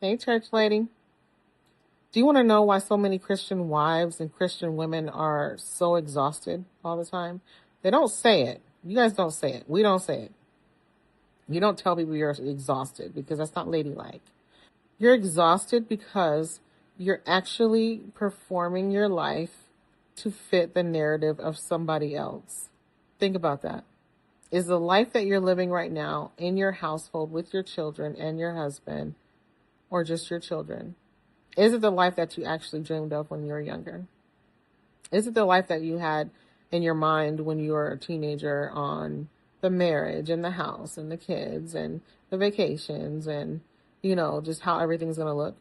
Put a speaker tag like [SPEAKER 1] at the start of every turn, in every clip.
[SPEAKER 1] Hey, church lady. Do you want to know why so many Christian wives and Christian women are so exhausted all the time? They don't say it. You guys don't say it. We don't say it. You don't tell people you're exhausted because that's not ladylike. You're exhausted because you're actually performing your life to fit the narrative of somebody else. Think about that. Is the life that you're living right now in your household with your children and your husband, or just your children? Is it the life that you actually dreamed of when you were younger? Is it the life that you had in your mind when you were a teenager on the marriage and the house and the kids and the vacations and, just how everything's going to look?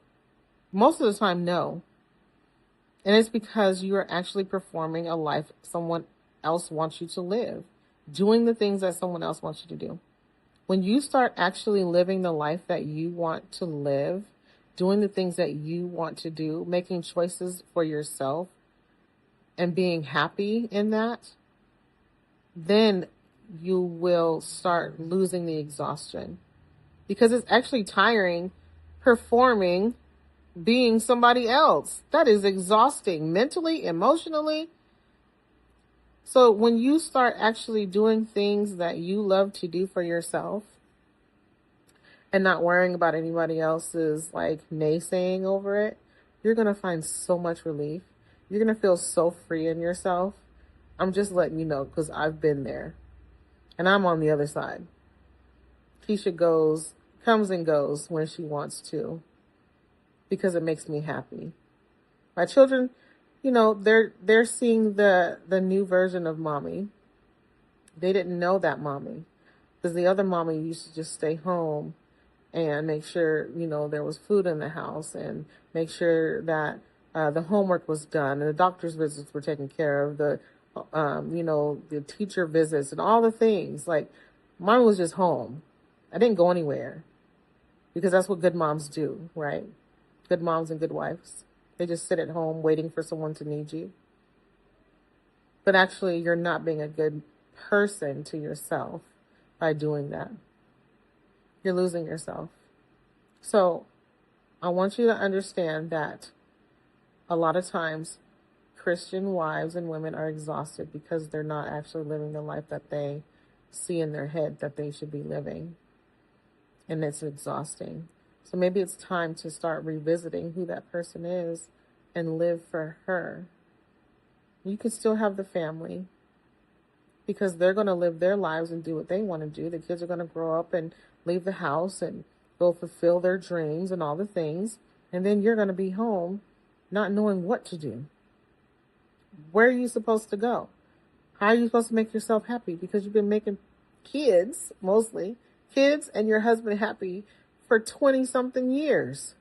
[SPEAKER 1] Most of the time, no. And it's because you are actually performing a life someone else wants you to live, doing the things that someone else wants you to do. When you start actually living the life that you want to live, doing the things that you want to do, making choices for yourself, and being happy in that, then you will start losing the exhaustion. Because it's actually tiring performing, being somebody else. That is exhausting mentally, emotionally. So when you start actually doing things that you love to do for yourself, and not worrying about anybody else's naysaying over it, you're going to find so much relief. You're going to feel so free in yourself. I'm just letting you know because I've been there and I'm on the other side. Keisha comes and goes when she wants to because it makes me happy. My children, they're seeing the new version of mommy. They didn't know that mommy because the other mommy used to just stay home and make sure, there was food in the house and make sure that the homework was done and the doctor's visits were taken care of, the teacher visits and all the things. Like, mine was just home. I didn't go anywhere because that's what good moms do, right? Good moms and good wives. They just sit at home waiting for someone to need you. But actually, you're not being a good person to yourself by doing that. You're losing yourself. So I want you to understand that a lot of times Christian wives and women are exhausted because they're not actually living the life that they see in their head that they should be living. And it's exhausting. So maybe it's time to start revisiting who that person is and live for her. You can still have the family, because they're going to live their lives and do what they want to do. The kids are going to grow up and leave the house and go fulfill their dreams and all the things. And then you're going to be home not knowing what to do. Where are you supposed to go? How are you supposed to make yourself happy? Because you've been making kids and your husband happy for 20-something years.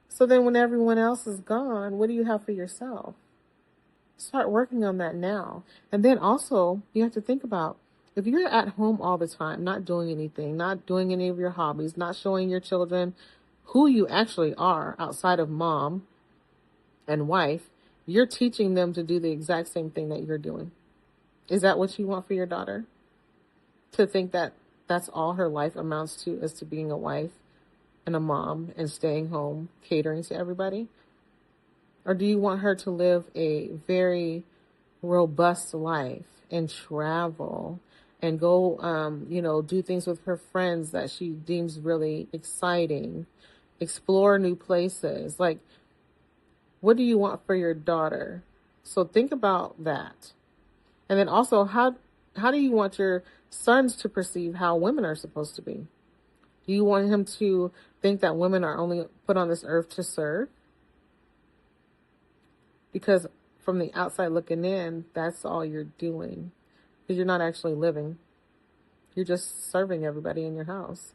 [SPEAKER 1] So then when everyone else is gone, what do you have for yourself? Start working on that now. And then also, you have to think about, if you're at home all the time, not doing anything, not doing any of your hobbies, not showing your children who you actually are outside of mom and wife, you're teaching them to do the exact same thing that you're doing. Is that what you want for your daughter? To think that that's all her life amounts to, is to being a wife and a mom and staying home, catering to everybody? Or do you want her to live a very robust life and travel and go, do things with her friends that she deems really exciting, explore new places? Like, what do you want for your daughter? So think about that. And then also, how do you want your sons to perceive how women are supposed to be? Do you want him to think that women are only put on this earth to serve? Because from the outside looking in, that's all you're doing. Because you're not actually living. You're just serving everybody in your house.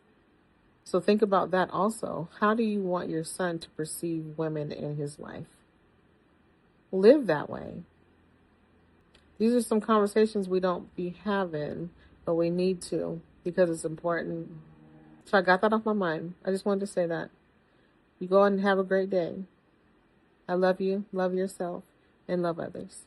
[SPEAKER 1] So think about that also. How do you want your son to perceive women in his life? Live that way. These are some conversations we don't be having, but we need to, because it's important. So I got that off my mind. I just wanted to say that. You go and have a great day. I love you, love yourself, and love others.